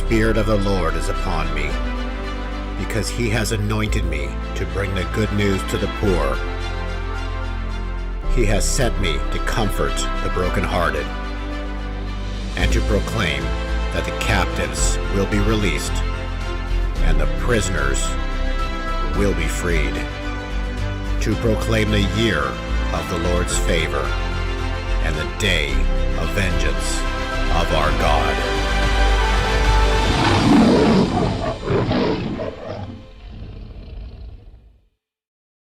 Spirit of the Lord is upon me, because he has anointed me to bring the good news to the poor. He has sent me to comfort the brokenhearted and to proclaim that the captives will be released and the prisoners will be freed, to proclaim the year of the Lord's favor and the day of vengeance of our God.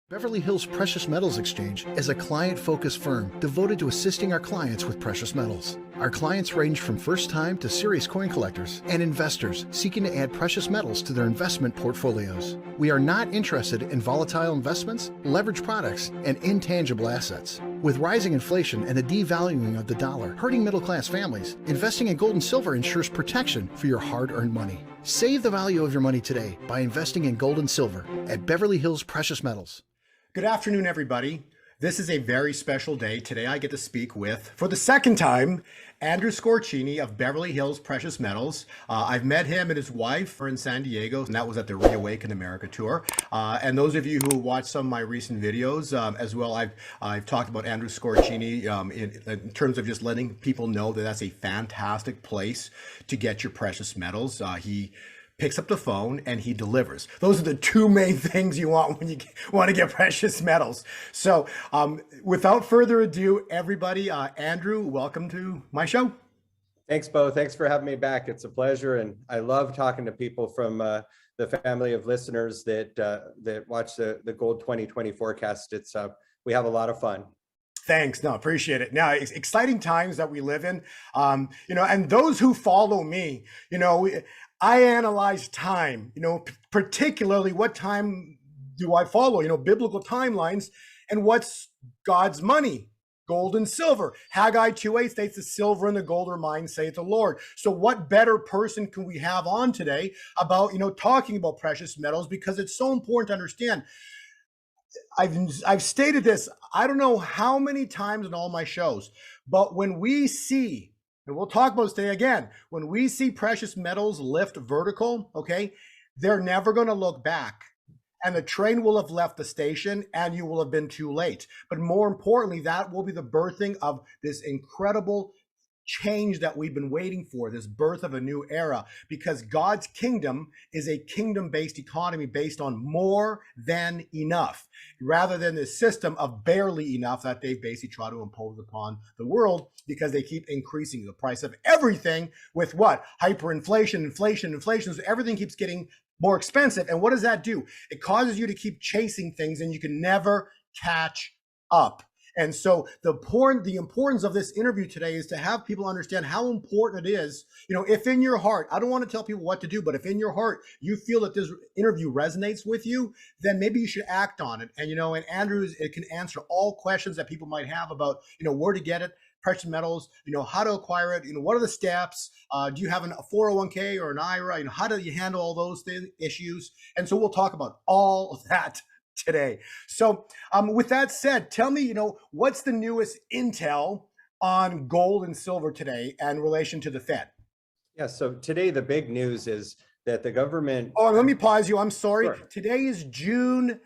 Beverly Hills Precious Metals Exchange is a client-focused firm devoted to assisting our clients with precious metals. Our clients range from first-time to serious coin collectors and investors seeking to add precious metals to their investment portfolios. We are not interested in volatile investments, leveraged products, and intangible assets. With rising inflation and the devaluing of the dollar hurting middle-class families, investing in gold and silver ensures protection for your hard-earned money. Save the value of your money today by investing in gold and silver at Beverly Hills Precious Metals. Good afternoon, everybody. This is a very special day. Today I get to speak with, for the second time, Andrew Sorchini of Beverly Hills Precious Metals. I've met him and his wife are in San Diego, and that was at the Reawaken America tour. And those of you who watched some of my recent videos as well, I've talked about Andrew Sorchini in terms of just letting people know that that's a fantastic place to get your precious metals. He picks up the phone and he delivers. Those are the two main things you want when you want to get precious metals. So without further ado, everybody, Andrew, welcome to my show. Thanks, Bo. Thanks for having me back. It's a pleasure. And I love talking to people from the family of listeners that watch the Gold 2020 forecast. We have a lot of fun. Thanks. No, appreciate it. Now, it's exciting times that we live in, and those who follow me, I analyze time, particularly what time do I follow, biblical timelines, and what's God's money, gold and silver. Haggai 2:8 states the silver and the gold are mine, saith the Lord. So what better person can we have on today about, talking about precious metals, because it's so important to understand. I've stated this, I don't know how many times in all my shows, but when we see, and we'll talk about this today again, when we see precious metals lift vertical, okay, they're never going to look back. And the train will have left the station and you will have been too late. But more importantly, that will be the birthing of this incredible change that we've been waiting for, this birth of a new era, because God's kingdom is a kingdom-based economy based on more than enough, rather than this system of barely enough that they basically try to impose upon the world, because they keep increasing the price of everything with what? Hyperinflation, inflation. So everything keeps getting more expensive. And what does that do? It causes you to keep chasing things and you can never catch up. And so the importance of this interview today is to have people understand how important it is. If in your heart, I don't want to tell people what to do, but if in your heart you feel that this interview resonates with you, then maybe you should act on it. And and Andrew can answer all questions that people might have about where to get it, precious metals, how to acquire it, what are the steps? Do you have a 401k or an IRA? How do you handle all those issues? And so we'll talk about all of that today. So with that said, tell me, what's the newest intel on gold and silver today in relation to the Fed? Yeah, so today the big news is that the government... Oh, let me pause you. I'm sorry. Sure. Today is June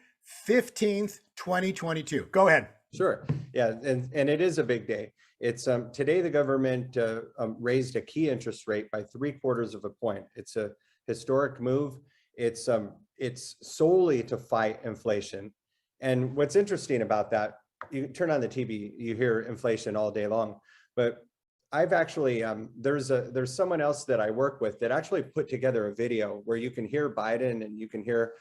15th, 2022. Go ahead. Sure. Yeah, and it is a big day. It's today the government raised a key interest rate by 3/4 of a point. It's a historic move. It's solely to fight inflation. And what's interesting about that, you turn on the TV, you hear inflation all day long. But I've actually, there's someone else that I work with that actually put together a video where you can hear Biden and you can hear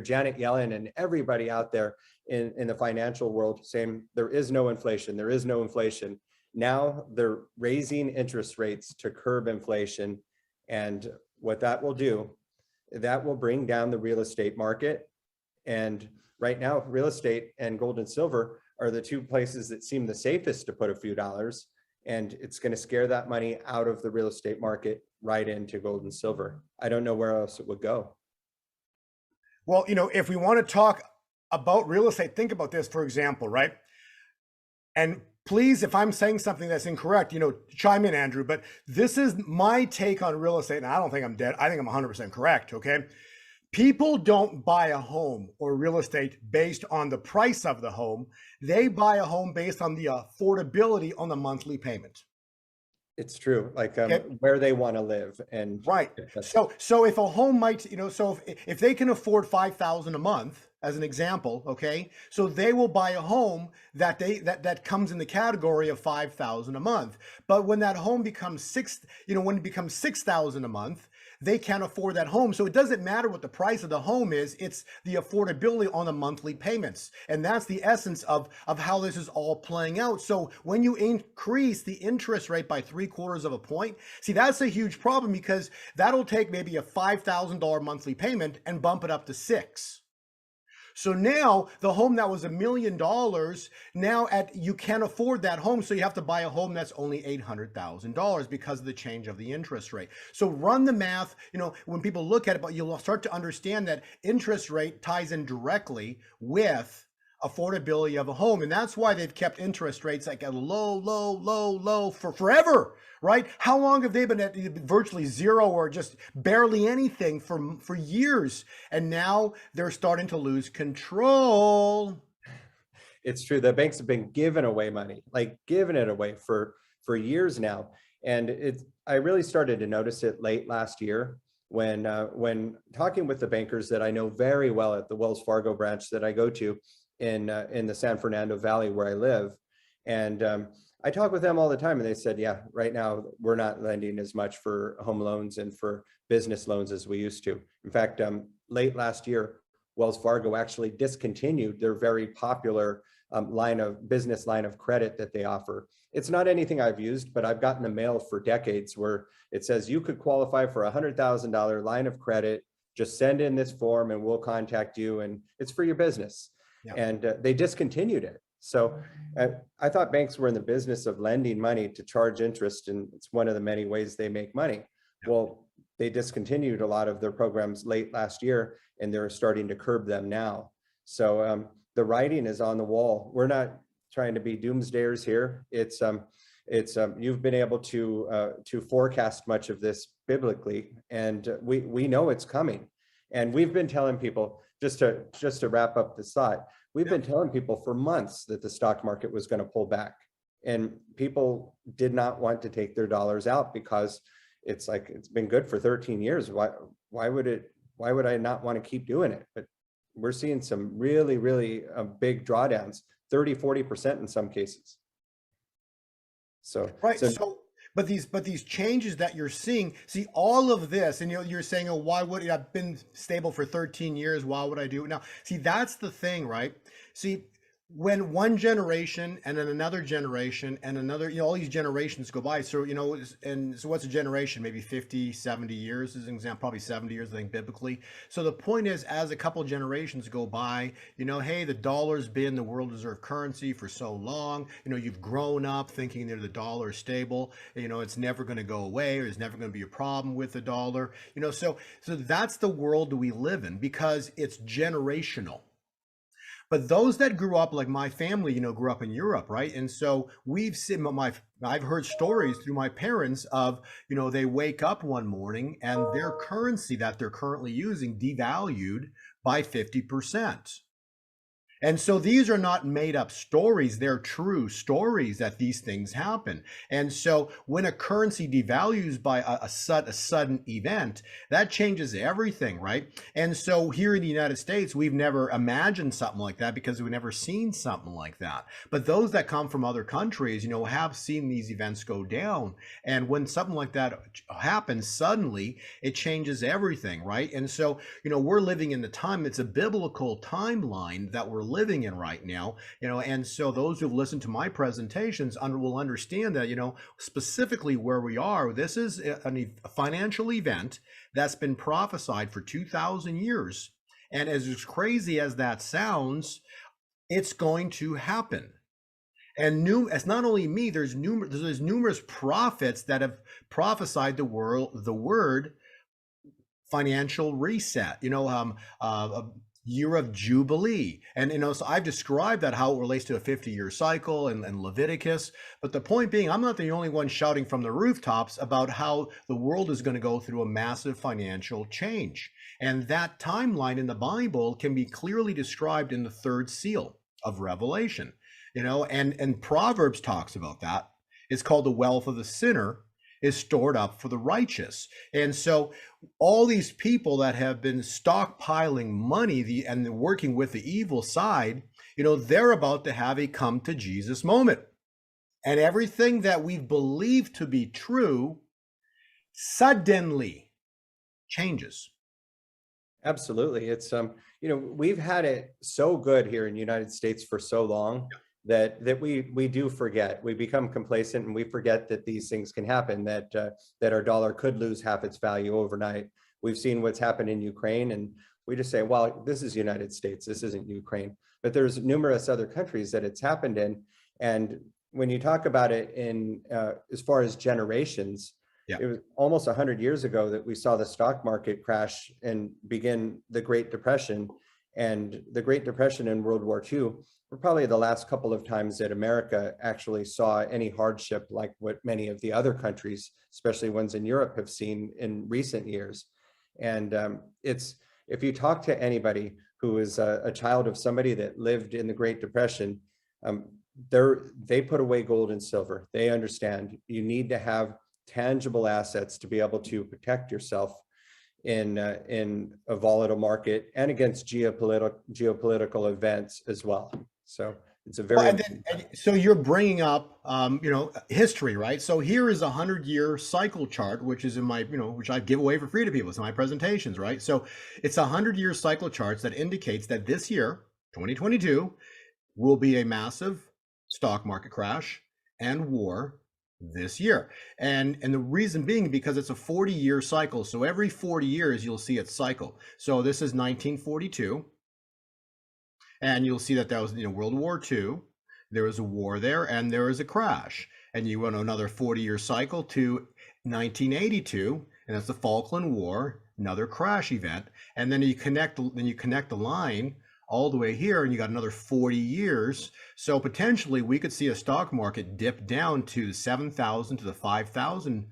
Janet Yellen and everybody out there in the financial world saying there is no inflation, there is no inflation. Now they're raising interest rates to curb inflation. And what that will do, that will bring down the real estate market. And right now, real estate and gold and silver are the two places that seem the safest to put a few dollars. And it's going to scare that money out of the real estate market right into gold and silver. I don't know where else it would go. Well, if we want to talk about real estate, think about this, for example, right? And please, if I'm saying something that's incorrect, chime in, Andrew. But this is my take on real estate, and I don't think I'm dead. I think I'm 100% correct. Okay. People don't buy a home or real estate based on the price of the home. They buy a home based on the affordability on the monthly payment. It's true, like Okay. where they want to live, and Right. So if a home might, so if they can afford 5,000 a month, as an example, okay, so they will buy a home that comes in the category of 5,000 a month. But when that home becomes when it becomes 6,000 a month, they can't afford that home. So it doesn't matter what the price of the home is, it's the affordability on the monthly payments. And that's the essence of how this is all playing out. So when you increase the interest rate by 3/4 of a point, see, that's a huge problem, because that'll take maybe a $5,000 monthly payment and bump it up to $6,000. So now the home that was $1 million, now you can't afford that home. So you have to buy a home that's only $800,000 because of the change of the interest rate. So run the math, when people look at it, but you'll start to understand that interest rate ties in directly with affordability of a home. And that's why they've kept interest rates like a low for forever, right? How long have they been at virtually zero or just barely anything for years? And now they're starting to lose control. It's true. The banks have been giving away money, like giving it away for years now. And I really started to notice it late last year when talking with the bankers that I know very well at the Wells Fargo branch that I go to in the San Fernando Valley where I live. And I talk with them all the time, and they said, yeah, right now we're not lending as much for home loans and for business loans as we used to. In fact, late last year, Wells Fargo actually discontinued their very popular business line of credit that they offer. It's not anything I've used, but I've gotten the mail for decades where it says you could qualify for a $100,000 line of credit. Just send in this form and we'll contact you, and it's for your business. Yeah. And they discontinued it. So I thought banks were in the business of lending money to charge interest, and it's one of the many ways they make money. Yeah. Well, they discontinued a lot of their programs late last year, and they're starting to curb them now. So the writing is on the wall. We're not trying to be doomsdayers here. It's you've been able to forecast much of this biblically, and we know it's coming. And we've been telling people, just to wrap up this thought, we've been telling people for months that the stock market was going to pull back, and people did not want to take their dollars out because it's been good for 13 years. Why would I not want to keep doing it? But we're seeing some really, really big drawdowns, 30-40% in some cases. So right. But these changes that you're seeing, see all of this, and you're saying, oh, why would I've been stable for 13 years? Why would I do it now? See, that's the thing, right? See, when one generation and then another generation and another, all these generations go by. So, and so what's a generation? Maybe 50, 70 years is an example, probably 70 years, I think, biblically. So the point is, as a couple generations go by, hey, the dollar's been the world reserve currency for so long. You've grown up thinking that the dollar is stable. It's never going to go away, or there's never going to be a problem with the dollar. So that's the world that we live in, because it's generational. But those that grew up, like my family, grew up in Europe, right? And so we've seen I've heard stories through my parents of, they wake up one morning and their currency that they're currently using devalued by 50%. And so these are not made up stories. They're true stories that these things happen. And so when a currency devalues by a sudden event, that changes everything, right? And so here in the United States, we've never imagined something like that because we've never seen something like that. But those that come from other countries, have seen these events go down. And when something like that happens, suddenly it changes everything, right? And so, we're living in the time, it's a biblical timeline that we're living in right now, and so those who've listened to my presentations will understand that, specifically where we are, this is a financial event that's been prophesied for 2,000 years. And as crazy as that sounds, it's going to happen. And it's not only me, there's numerous prophets that have prophesied the word financial reset. year of Jubilee. And, so I've described that, how it relates to a 50-year cycle and Leviticus. But the point being, I'm not the only one shouting from the rooftops about how the world is going to go through a massive financial change. And that timeline in the Bible can be clearly described in the third seal of Revelation, and Proverbs talks about that. It's called the wealth of the sinner is stored up for the righteous. And so all these people that have been stockpiling money and working with the evil side, they're about to have a come to Jesus moment. And everything that we've believed to be true suddenly changes. Absolutely. It's we've had it so good here in the United States for so long that we do forget. We become complacent and we forget that these things can happen, that our dollar could lose half its value overnight. We've seen what's happened in Ukraine, and we just say, well, this is the United States, this isn't Ukraine. But there's numerous other countries that it's happened in. And when you talk about it in as far as generations, it was almost 100 years ago that we saw the stock market crash and begin the Great Depression. And the Great Depression and World War II were probably the last couple of times that America actually saw any hardship like what many of the other countries, especially ones in Europe, have seen in recent years. And if you talk to anybody who is a child of somebody that lived in the Great Depression, they put away gold and silver. They understand you need to have tangible assets to be able to protect yourself in a volatile market and against geopolitical events as well. So it's a very so you're bringing up history, right? So here is a 100-year cycle chart, which is in my which I give away for free to people. It's in my presentations, right? So it's a 100-year cycle charts that indicates that this year, 2022, will be a massive stock market crash and war this year. And the reason being because it's a 40-year cycle. So every 40 years, you'll see it cycle. So this is 1942. And you'll see that was World War II. There was a war there and there was a crash. And you went another 40-year cycle to 1982, and that's the Falkland War, another crash event. And then you connect the line all the way here, and you got another 40 years. So potentially we could see a stock market dip down to 7,000 to the 5,000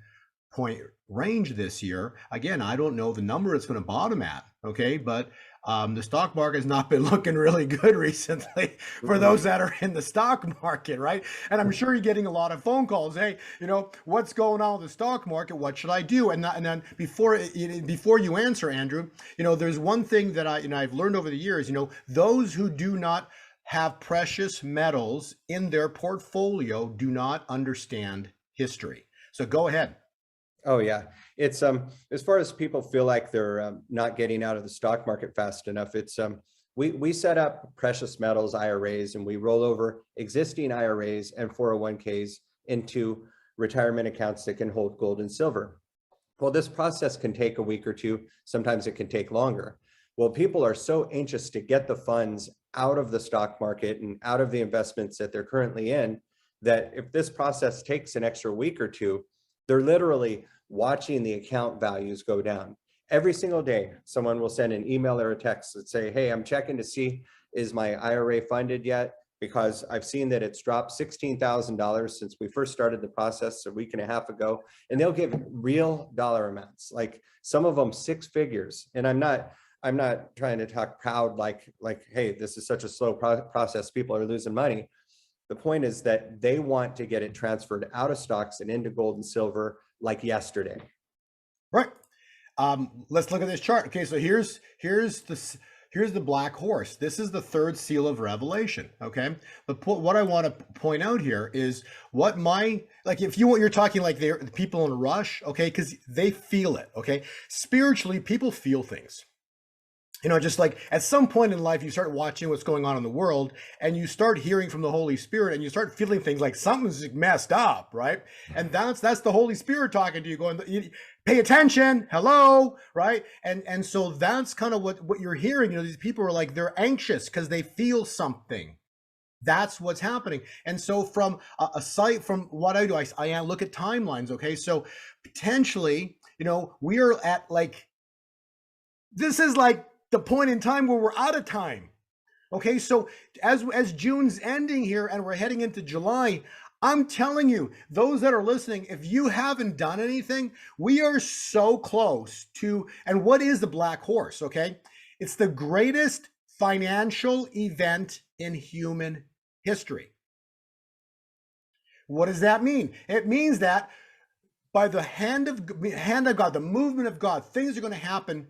point range this year. Again, I don't know the number it's going to bottom at, okay? But the stock market has not been looking really good recently for those that are in the stock market, right? And I'm sure you're getting a lot of phone calls. Hey, what's going on with the stock market? What should I do? And then before you answer, Andrew, there's one thing that I've learned over the years. Those who do not have precious metals in their portfolio do not understand history. So go ahead. Oh yeah, it's as far as people feel like they're not getting out of the stock market fast enough, it's we set up precious metals IRAs, and we roll over existing IRAs and 401ks into retirement accounts that can hold gold and silver. Well, this process can take a week or two. Sometimes it can take longer. Well, people are so anxious to get the funds out of the stock market and out of the investments that they're currently in, that if this process takes an extra week or two, they're literally watching the account values go down. Every single day, someone will send an email or a text that say, hey, I'm checking to see, is my IRA funded yet? Because I've seen that it's dropped $16,000 since we first started the process a week and a half ago. And they'll give real dollar amounts, like some of them 6 figures. And I'm not trying to talk proud like, hey, this is such a slow process, people are losing money. The point is that they want to get it transferred out of stocks and into gold and silver like yesterday. Right. Let's look at this chart. Okay, so here's the black horse. This is the third seal of Revelation. Okay, but what I want to point out here is if you're talking like they're the people in a rush. Okay, because they feel it. Okay, spiritually, people feel things. Just like at some point in life, you start watching what's going on in the world and you start hearing from the Holy Spirit and you start feeling things like something's messed up, right? And that's the Holy Spirit talking to you, going, pay attention, hello, right? And so that's kind of what you're hearing. These people are like, they're anxious because they feel something. That's what's happening. And so from from what I do, I look at timelines, okay? So potentially, we are at this is like the point in time where we're out of time. Okay, so as June's ending here and we're heading into July, I'm telling you, those that are listening, if you haven't done anything, we are so close to, and what is the black horse? Okay, it's the greatest financial event in human history. What does that mean? It means that by the hand of God, the movement of God, things are going to happen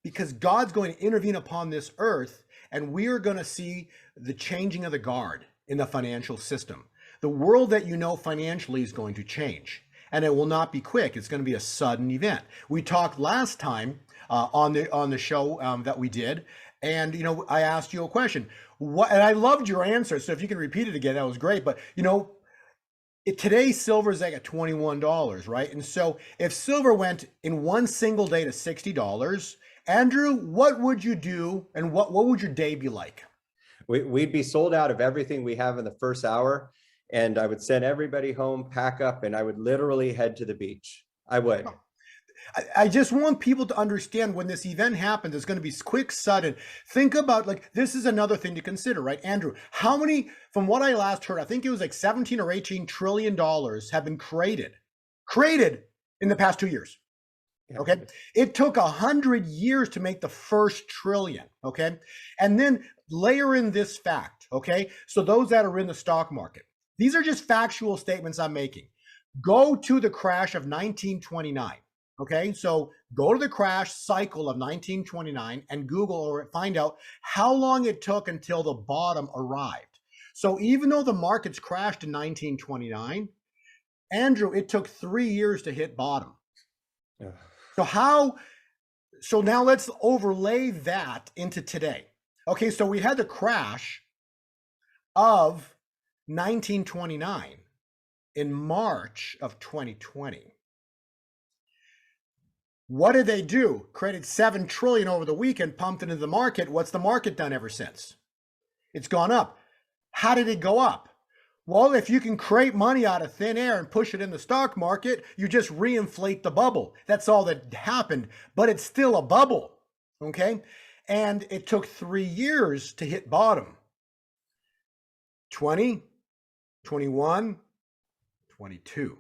because God's going to intervene upon this earth, and we are going to see the changing of the guard in the financial system. The world that you know financially is going to change, and it will not be quick. It's going to be a sudden event. We talked last time on the show that we did, and I asked you a question. And I loved your answer. So if you can repeat it again, that was great. But today silver is like at $21, right? And so if silver went in one single day to $60, Andrew, what would you do, and what would your day be like? We'd be sold out of everything we have in the first hour, and I would send everybody home, pack up, and I would literally head to the beach. I would. I just want people to understand when this event happens, it's going to be quick, sudden. Think about, like, this is another thing to consider, right? Andrew, how many, from what I last heard, I think it was like 17 or 18 trillion dollars have been created in the past 2 years. Okay. It took 100 years to make the first trillion. Okay. And then layer in this fact. Okay. So those that are in the stock market, these are just factual statements I'm making. Go to the crash of 1929. Okay. So go to the crash cycle of 1929 and Google or find out how long it took until the bottom arrived. So even though the markets crashed in 1929, Andrew, it took 3 years to hit bottom. Yeah. So now let's overlay that into today. Okay, so we had the crash of 1929 in March of 2020. What did they do? Created 7 trillion over the weekend, pumped into the market. What's the market done ever since? It's gone up. How did it go up? Well, if you can create money out of thin air and push it in the stock market, you just reinflate the bubble. That's all that happened, but it's still a bubble, okay? And it took 3 years to hit bottom. 20, 21, 22.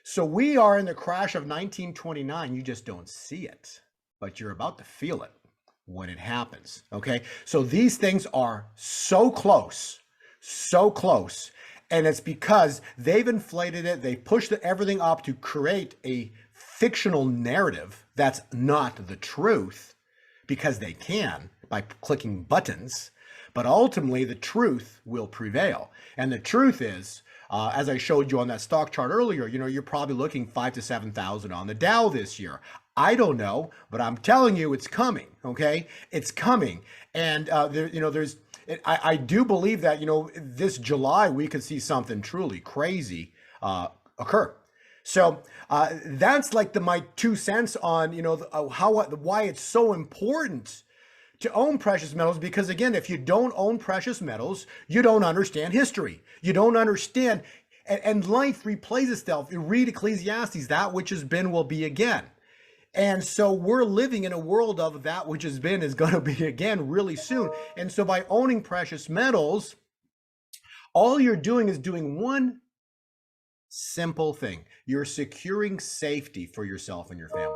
So we are in the crash of 1929. You just don't see it, but you're about to feel it when it happens, okay? So these things are so close. And it's because they've inflated it. They pushed everything up to create a fictional narrative that's not the truth, because they can by clicking buttons. But ultimately, the truth will prevail. And the truth is, as I showed you on that stock chart earlier, you're probably looking 5,000 to 7,000 on the Dow this year. I don't know, but I'm telling you, it's coming. Okay, it's coming. And I do believe that, this July, we could see something truly crazy occur. So that's like my 2 cents on, why it's so important to own precious metals. Because again, if you don't own precious metals, you don't understand history. You don't understand, and life replays itself. You read Ecclesiastes, that which has been will be again. And so we're living in a world of that which has been is going to be again really soon. And so by owning precious metals, all you're doing is doing one simple thing. You're securing safety for yourself and your family.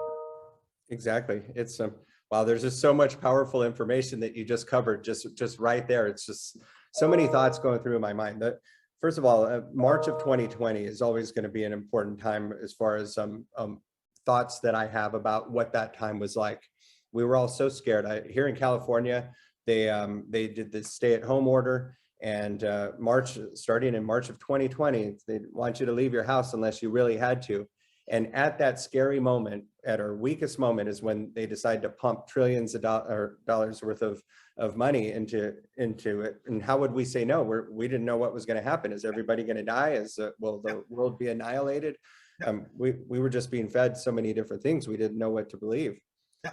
Exactly. It's wow, there's just so much powerful information that you just covered just right there. It's just so many thoughts going through my mind. First of all, March of 2020 is always going to be an important time as far as thoughts that I have about what that time was like. We were all so scared. Here in California, they did this stay-at-home order, and starting in March of 2020, they want you to leave your house unless you really had to. And at that scary moment, at our weakest moment, is when they decided to pump trillions of dollars worth of money into it. And how would we say no? We didn't know what was going to happen. Is everybody going to die? Will the world be annihilated? We were just being fed so many different things. We didn't know what to believe. Yeah.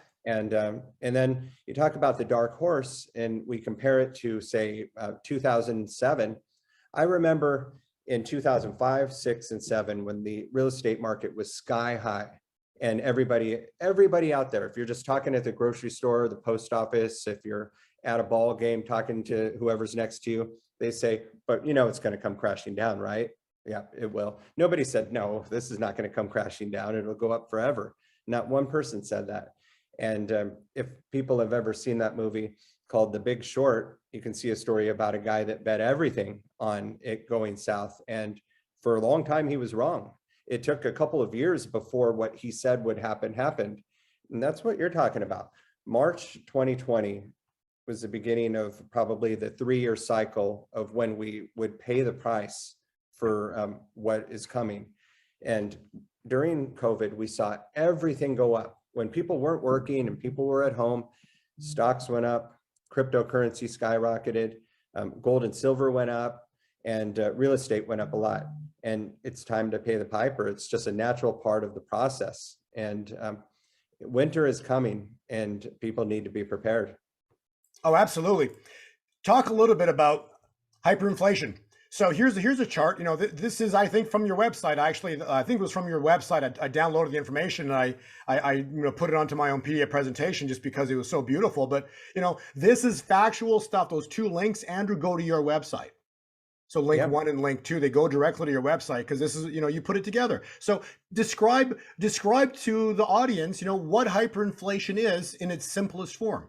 And then you talk about the dark horse, and we compare it to, say, 2007. I remember in 2005, 6, and 7, when the real estate market was sky high, And everybody out there, if you're just talking at the grocery store, the post office, if you're at a ball game talking to whoever's next to you, they say, but you know, it's going to come crashing down, right? Yeah, it will. Nobody said, no, this is not going to come crashing down. It'll go up forever. Not one person said that. And if people have ever seen that movie called The Big Short, you can see a story about a guy that bet everything on it going south. And for a long time, he was wrong. It took a couple of years before what he said would happen happened. And that's what you're talking about. March 2020 was the beginning of probably the 3-year cycle of when we would pay the price for what is coming. And during COVID, we saw everything go up. When people weren't working and people were at home, stocks went up, cryptocurrency skyrocketed, gold and silver went up, and real estate went up a lot. And it's time to pay the piper. It's just a natural part of the process. And winter is coming and people need to be prepared. Oh, absolutely. Talk a little bit about hyperinflation. So here's a chart. You know, this is, I think, from your website. I think it was from your website. I downloaded the information and I put it onto my own PDF presentation just because it was so beautiful. But you know, this is factual stuff. Those 2 links, Andrew, go to your website. So link 1 and link 2, they go directly to your website because this is, you know, you put it together. So describe to the audience, you know, what hyperinflation is in its simplest form.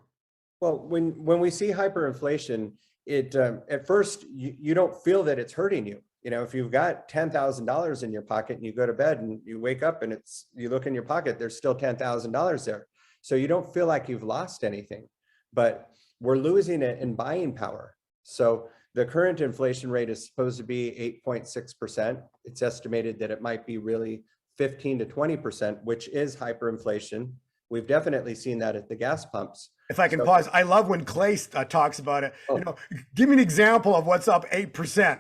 Well, when we see hyperinflation, it at first you don't feel that it's hurting you. You know, if you've got $10,000 in your pocket and you go to bed and you wake up and you look in your pocket, there's still $10,000 there. So you don't feel like you've lost anything, but we're losing it in buying power. So the current inflation rate is supposed to be 8.6%. It's estimated that it might be really 15 to 20%, which is hyperinflation. We've definitely seen that at the gas pumps. If I can pause, I love when Clay talks about it. You know, give me an example of what's up 8%.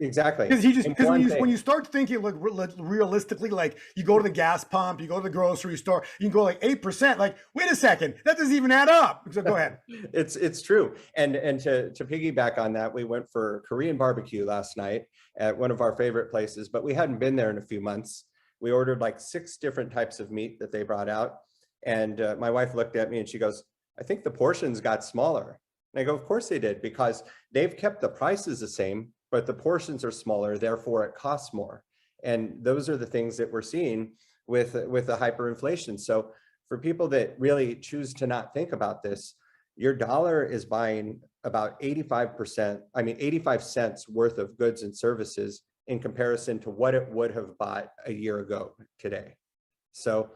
Exactly. Because when you start thinking like realistically, like you go to the gas pump, you go to the grocery store, you can go like 8%. Like, wait a second, that doesn't even add up. So go ahead. It's true. And to piggyback on that, we went for Korean barbecue last night at one of our favorite places, but we hadn't been there in a few months. We ordered like 6 different types of meat that they brought out. And my wife looked at me and she goes, I think the portions got smaller. And I go, of course they did, because they've kept the prices the same, but the portions are smaller, therefore it costs more. And those are the things that we're seeing with the hyperinflation. So for people that really choose to not think about this, your dollar is buying about 85 cents worth of goods and services in comparison to what it would have bought a year ago today. So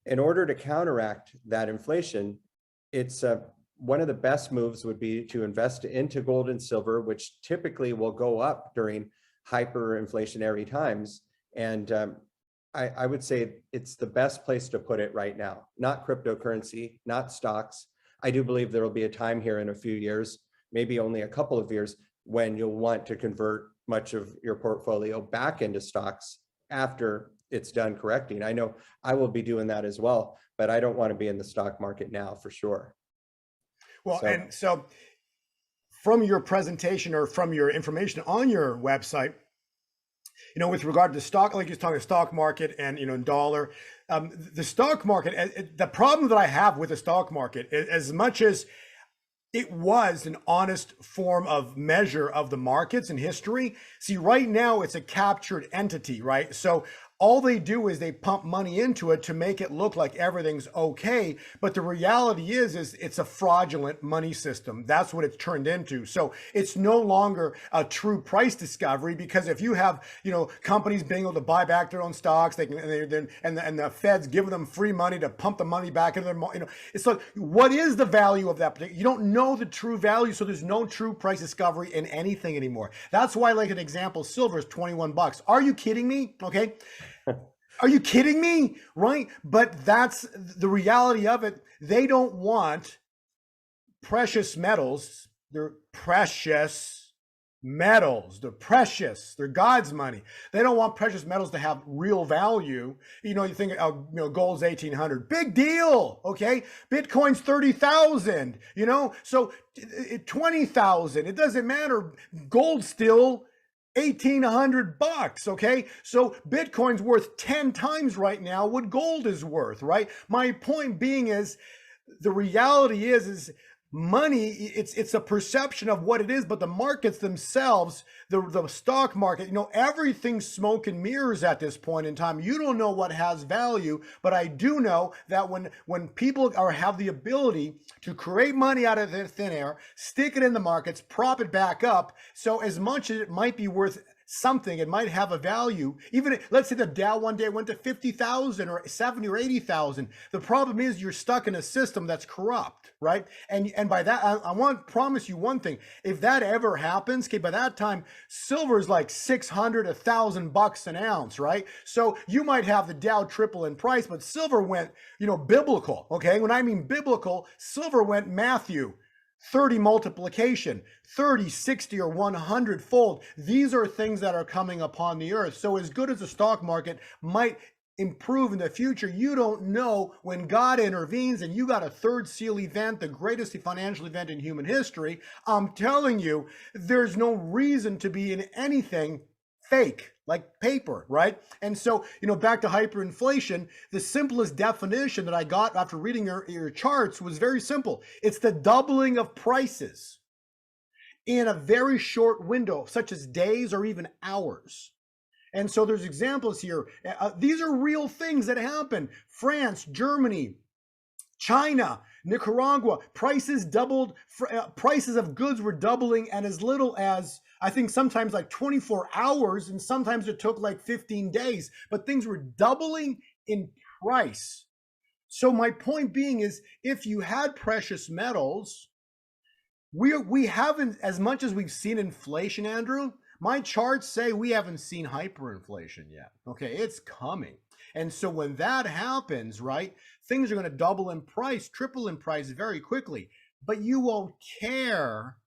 in order to counteract that inflation, it's one of the best moves would be to invest into gold and silver, which typically will go up during hyperinflationary times. And I would say it's the best place to put it right now, not cryptocurrency, not stocks. I do believe there will be a time here in a few years, maybe only a couple of years, when you'll want to convert much of your portfolio back into stocks after it's done correcting. I know I will be doing that as well, but I don't want to be in the stock market now for sure. Well, and so from your presentation or from your information on your website, you know, with regard to stock, like you're talking stock market and, you know, dollar, the stock market, the problem that I have with the stock market, as much as it was an honest form of measure of the markets in history, see, right now it's a captured entity, right? So all they do is they pump money into it to make it look like everything's okay. But the reality is it's a fraudulent money system. That's what it's turned into. So it's no longer a true price discovery, because if you have, you know, companies being able to buy back their own stocks, they can, and the Fed's giving them free money to pump the money back into their, you know, it's like, what is the value of that? You don't know the true value. So there's no true price discovery in anything anymore. That's why, like an example, silver is $21. Are you kidding me? Okay. Are you kidding me? Right? But that's the reality of it. They don't want precious metals. They're precious metals. They're precious. They're God's money. They don't want precious metals to have real value. You know, you think, you know, gold's 1,800. Big deal. Okay. Bitcoin's 30,000, you know, so 20,000. It doesn't matter. Gold's still $1,800. Okay, so Bitcoin's worth 10 times right now what gold is worth, right? My point being is, the reality is money, it's a perception of what it is, but the markets themselves, the stock market, everything's smoke and mirrors at this point in time. You don't know what has value, but I do know that when people have the ability to create money out of thin air, stick it in the markets, prop it back up, so as much as it might be worth something, it might have a value. Even let's say the Dow one day went to 50,000 or 70 or 80,000. The problem is you're stuck in a system that's corrupt, right? And by that, I want to promise you one thing. If that ever happens, okay, by that time, silver is like 600, $1,000 an ounce, right? So you might have the Dow triple in price, but silver went, biblical, okay? When I mean biblical, silver went Matthew 30 multiplication, 30, 60, or 100 fold. These are things that are coming upon the earth. So as good as the stock market might improve in the future, you don't know when God intervenes and you got a third seal event, the greatest financial event in human history. I'm telling you, there's no reason to be in anything fake, like paper, right? And so, back to hyperinflation, the simplest definition that I got after reading your charts was very simple. It's the doubling of prices in a very short window, such as days or even hours. And so there's examples here. These are real things that happen. France, Germany, China, Nicaragua, prices doubled. Prices of goods were doubling, and as little as, I think, sometimes like 24 hours, and sometimes it took like 15 days, but things were doubling in price. So my point being is, if you had precious metals, we haven't, as much as we've seen inflation, Andrew, my charts say we haven't seen hyperinflation yet. Okay, it's coming. And so when that happens, right, things are going to double in price, triple in price very quickly. But you won't care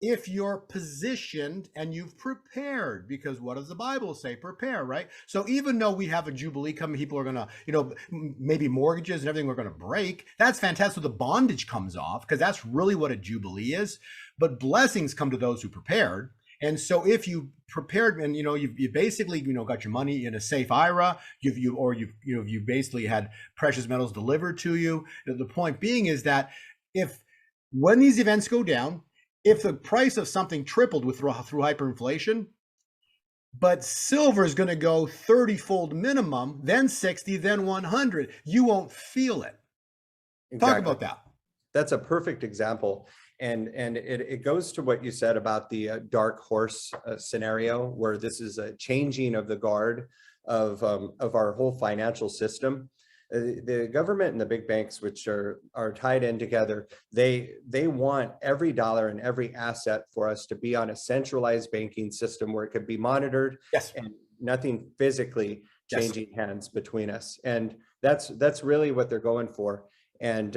if you're positioned and you've prepared, because what does the Bible say? Prepare, right? So even though we have a Jubilee coming, people are going to, maybe mortgages and everything we're going to break. That's fantastic. So the bondage comes off, because that's really what a Jubilee is. But blessings come to those who prepared. And so if you prepared and, you basically, got your money in a safe IRA, you've basically had precious metals delivered to you. The point being is that when these events go down, if the price of something tripled through hyperinflation, but silver is going to go 30-fold minimum, then 60, then 100, you won't feel it. Exactly. Talk about that. That's a perfect example. And it goes to what you said about the dark horse scenario, where this is a changing of the guard of our whole financial system. The government and the big banks, which are tied in together, they want every dollar and every asset for us to be on a centralized banking system where it could be monitored. Yes. And nothing physically changing hands between us. And that's really what they're going for. And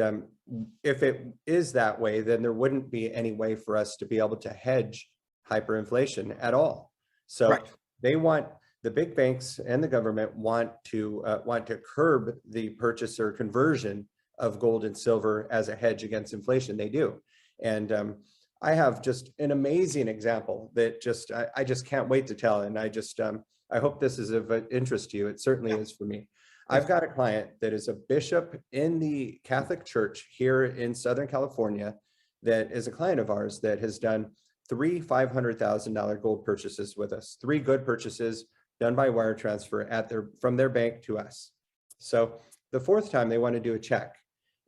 if it is that way, then there wouldn't be any way for us to be able to hedge hyperinflation at all. So right. The big banks and the government want to curb the purchase or conversion of gold and silver as a hedge against inflation. They do. And I have just an amazing example that I just can't wait to tell. And I hope this is of interest to you. It certainly is for me. I've got a client that is a bishop in the Catholic Church here in Southern California that is a client of ours that has done 3 $500,000 gold purchases with us, 3 good purchases done by wire transfer from their bank to us. So the 4th time they want to do a check,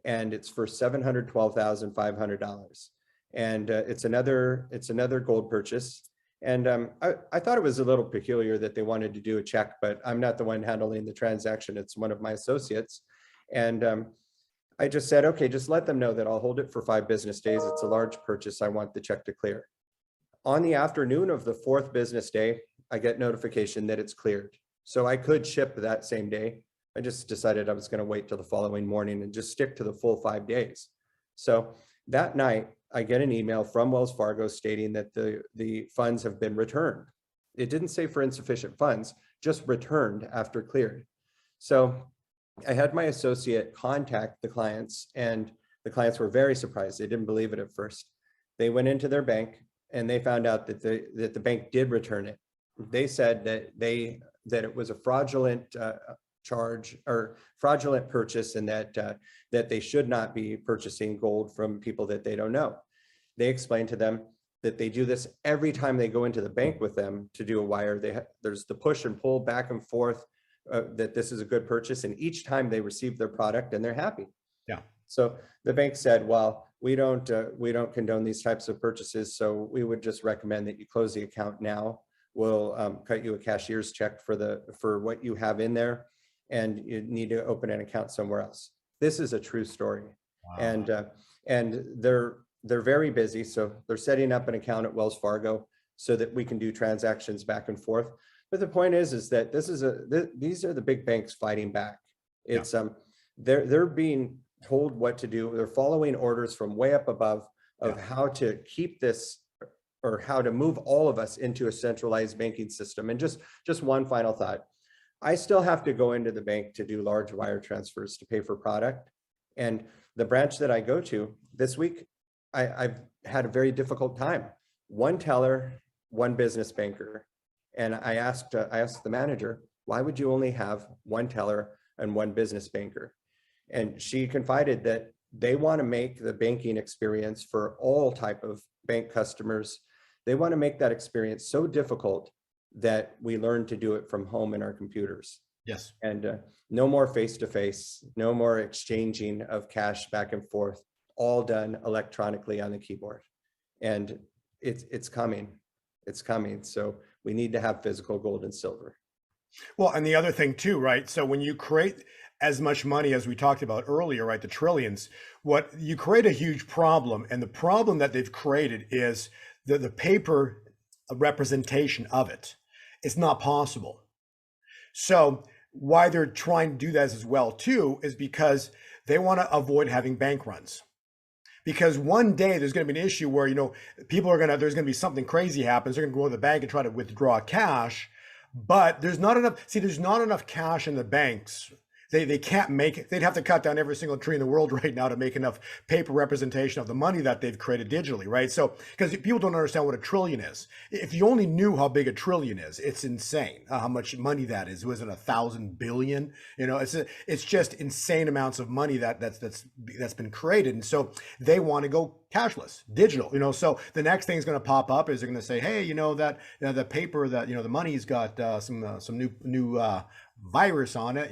and it's for $712,500. And it's another gold purchase. And I thought it was a little peculiar that they wanted to do a check, but I'm not the one handling the transaction. It's one of my associates. And I just said, okay, just let them know that I'll hold it for 5 business days. It's a large purchase. I want the check to clear. On the afternoon of the 4th business day, I get notification that it's cleared. So I could ship that same day. I just decided I was going to wait till the following morning and just stick to the full 5 days. So that night, I get an email from Wells Fargo stating that the funds have been returned. It didn't say for insufficient funds, just returned after cleared. So I had my associate contact the clients, and the clients were very surprised. They didn't believe it at first. They went into their bank. and they found out that the bank did return it. They said that it was a fraudulent charge or fraudulent purchase, and that they should not be purchasing gold from people that they don't know. They explained to them that they do this every time they go into the bank with them to do a wire. There's the push and pull back and forth that this is a good purchase, and each time they receive their product and they're happy. Yeah. So the bank said, well, we don't condone these types of purchases, so we would just recommend that you close the account now. We'll cut you a cashier's check for what you have in there, and you need to open an account somewhere else. This is a true story. Wow. And they're very busy, so they're setting up an account at Wells Fargo so that we can do transactions back and forth. But the point is that these are the big banks fighting back. It's they're being told what to do. They're following orders from way up above of how to keep this, or how to move all of us into a centralized banking system. And just one final thought. I still have to go into the bank to do large wire transfers to pay for product. And the branch that I go to this week, I've had a very difficult time. One teller, one business banker. And I asked the manager, why would you only have one teller and one business banker? And she confided that they want to make the banking experience for all type of bank customers. They want to make that experience so difficult that we learn to do it from home in our computers. Yes. And no more face-to-face, no more exchanging of cash back and forth, all done electronically on the keyboard. And it's coming. It's coming. So we need to have physical gold and silver. Well, and the other thing too, right? So when you create as much money as we talked about earlier, right, the trillions, what you create a huge problem. And the problem that they've created is the paper representation of it. It's not possible. So why they're trying to do that as well too is because they want to avoid having bank runs. Because one day there's going to be an issue where, there's going to be something crazy happens. They're going to go to the bank and try to withdraw cash, but there's not enough cash in the banks. They can't make it. They'd have to cut down every single tree in the world right now to make enough paper representation of the money that they've created digitally, right? So, because people don't understand what a trillion is. If you only knew how big a trillion is, it's insane how much money that is. Was it 1,000 billion? It's just insane amounts of money that's been created. And so they want to go cashless, digital, so the next thing is going to pop up is they're going to say, hey, the paper that, the money's got some new virus on it,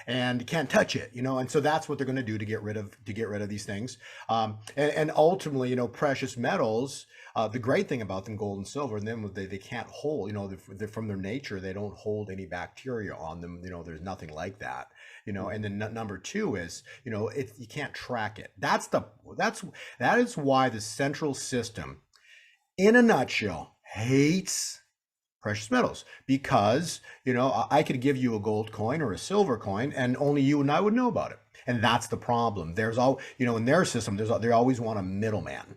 and you can't touch it, and so that's what they're going to do to get rid of these things. And ultimately, precious metals, the great thing about them, gold and silver, and then they can't hold, they're from their nature, they don't hold any bacteria on them. There's nothing like that, and then number two is, you can't track it. That is why the central system, in a nutshell, hates precious metals, because I could give you a gold coin or a silver coin and only you and I would know about it. And that's the problem. There's in their system, they always want a middleman.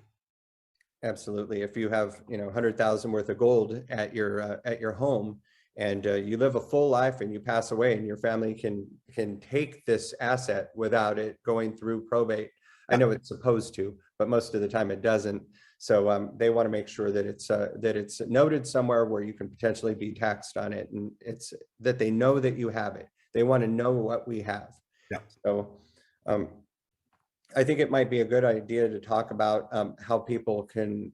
Absolutely. If you have 100,000 worth of gold at your home, and you live a full life and you pass away, and your family can take this asset without it going through probate. I know it's supposed to, but most of the time it doesn't. So they want to make sure that it's noted somewhere where you can potentially be taxed on it, and it's that they know that you have it. They want to know what we have. Yeah. So I think it might be a good idea to talk about how people can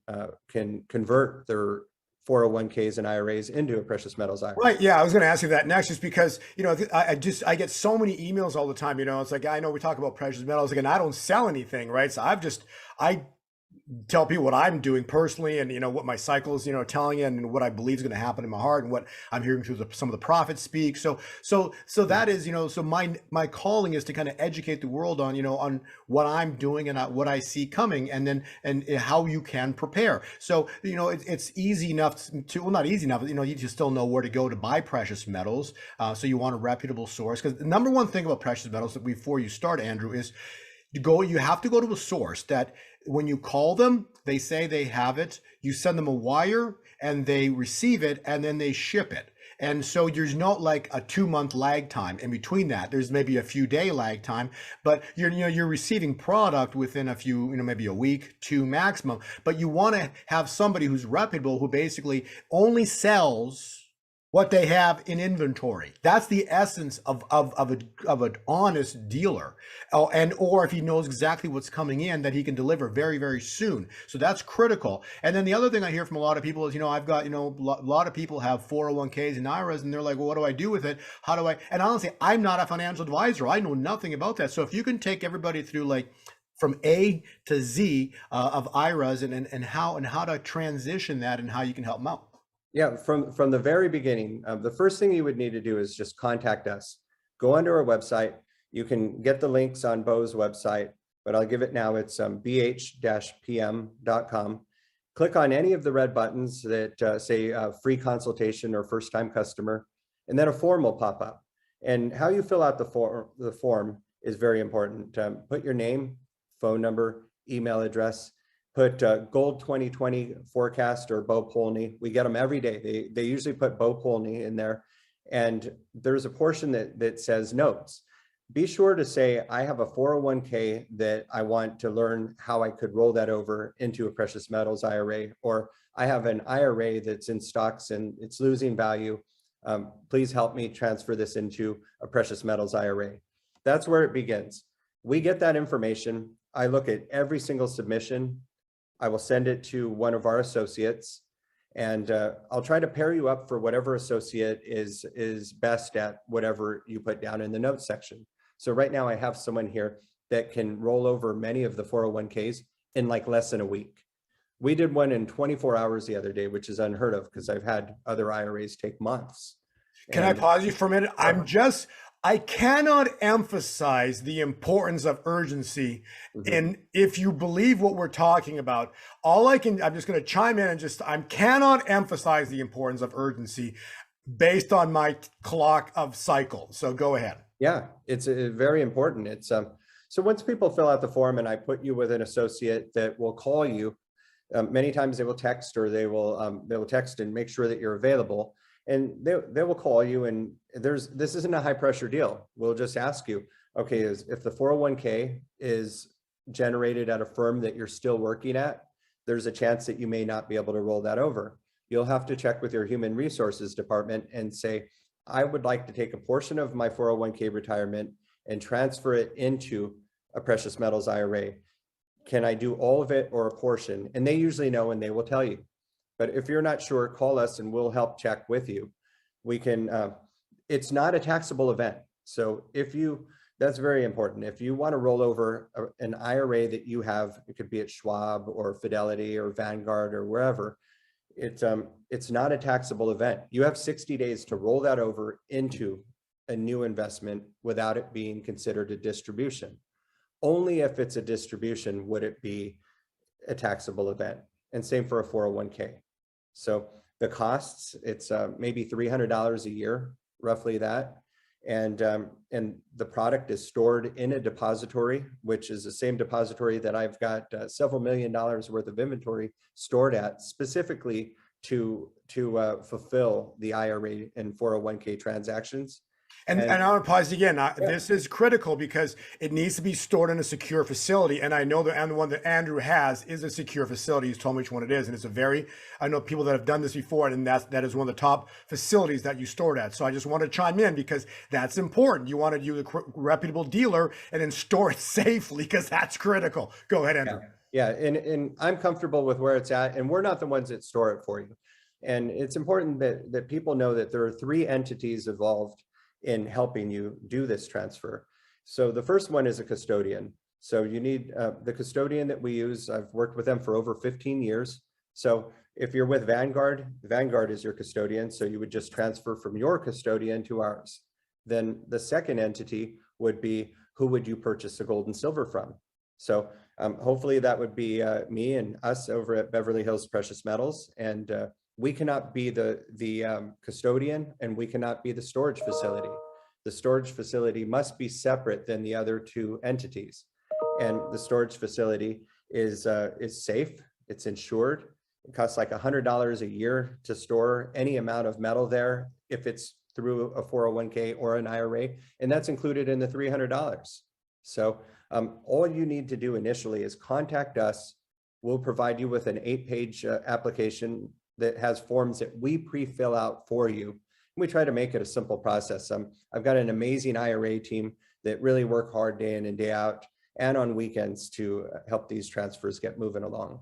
convert their 401ks and IRAs into a precious metals IRA. Right. Yeah. I was going to ask you that next, just because, I get so many emails all the time, it's like, I know we talk about precious metals again. I don't sell anything. Right. So I tell people what I'm doing personally, and what my cycles telling you, and what I believe is going to happen in my heart, and what I'm hearing through some of the prophets speak. So that is, so my calling is to kind of educate the world on on what I'm doing and what I see coming, and how you can prepare. So it's easy enough to, well, not easy enough, you just still know where to go to buy precious metals. So you want a reputable source, because the number one thing about precious metals that before you start, Andrew, is you have to go to a source that when you call them, they say they have it, you send them a wire and they receive it, and then they ship it. And so there's not like a 2 month lag time in between that. There's maybe a few day lag time, but you're receiving product within a few, maybe a week, two maximum. But you want to have somebody who's reputable, who basically only sells what they have in inventory. That's the essence of an honest dealer. Oh, and or if he knows exactly what's coming in, that he can deliver very, very soon. So that's critical. And then the other thing I hear from a lot of people is, I've got, a lot of people have 401ks and IRAs, and they're like, well, what do I do with it? How do I? And honestly, I'm not a financial advisor. I know nothing about that. So if you can take everybody through like from A to Z of IRAs and how to transition that and how you can help them out. Yeah, from the very beginning, the first thing you would need to do is just contact us. Go onto our website. You can get the links on Bo's website, but I'll give it now. It's bh-pm.com. Click on any of the red buttons that say free consultation or first time customer, and then a form will pop up. And how you fill out the form is very important. Put your name, phone number, email address. Put Gold 2020 forecast or Bo Polny. We get them every day. They usually put Bo Polny in there. And there's a portion that says notes. Be sure to say, I have a 401k that I want to learn how I could roll that over into a precious metals IRA, or I have an IRA that's in stocks and it's losing value. Please help me transfer this into a precious metals IRA. That's where it begins. We get that information. I look at every single submission. I will send it to one of our associates, and I'll try to pair you up for whatever associate is best at whatever you put down in the notes section. So right now I have someone here that can roll over many of the 401ks in like less than a week. We did one in 24 hours the other day, which is unheard of because I've had other IRAs take months. Can I pause you for a minute? I cannot emphasize the importance of urgency. And if you believe what we're talking about, I'm just going to chime in and I cannot emphasize the importance of urgency based on my clock of cycle. So go ahead. Yeah, it's very important. It's so once people fill out the form and I put you with an associate that will call you, many times they will text, or they will text and make sure that you're available. And they will call you, and this isn't a high pressure deal. We'll just ask you, okay, if the 401k is generated at a firm that you're still working at, there's a chance that you may not be able to roll that over. You'll have to check with your human resources department and say, I would like to take a portion of my 401k retirement and transfer it into a precious metals IRA. Can I do all of it or a portion? And they usually know, and they will tell you. But if you're not sure, call us and we'll help check with you. We can, it's not a taxable event. So that's very important. If you want to roll over an IRA that you have, it could be at Schwab or Fidelity or Vanguard or wherever, it's not a taxable event. You have 60 days to roll that over into a new investment without it being considered a distribution. Only if it's a distribution would it be a taxable event. And same for a 401k. So the costs, it's maybe $300 a year, roughly that. And the product is stored in a depository, which is the same depository that I've got several $1 million worth of inventory stored at, specifically to fulfill the IRA and 401k transactions. And I want to pause again. This is critical because it needs to be stored in a secure facility. And I know the one that Andrew has is a secure facility. He's told me which one it is. And it's I know people that have done this before, and that is one of the top facilities that you stored at. So I just want to chime in because that's important. You want to use a reputable dealer and then store it safely because that's critical. Go ahead, Andrew. Yeah, and I'm comfortable with where it's at, and we're not the ones that store it for you. And it's important that people know that there are 3 entities involved in helping you do this transfer. So the first one is a custodian. So you need the custodian that we use. I've worked with them for over 15 years. So if you're with Vanguard, Vanguard is your custodian. So you would just transfer from your custodian to ours. Then the second entity would be, who would you purchase the gold and silver from? So hopefully that would be me and us over at Beverly Hills Precious Metals. And we cannot be the custodian, and we cannot be the storage facility. The storage facility must be separate than the other 2 entities. And the storage facility is safe, it's insured, It costs like $100 a year to store any amount of metal there if it's through a 401k or an IRA, and that's included in the $300. So all you need to do initially is contact us. We'll provide you with an 8-page application that has forms that we pre-fill out for you. We try to make it a simple process. I've got an amazing IRA team that really work hard day in and day out and on weekends to help these transfers get moving along.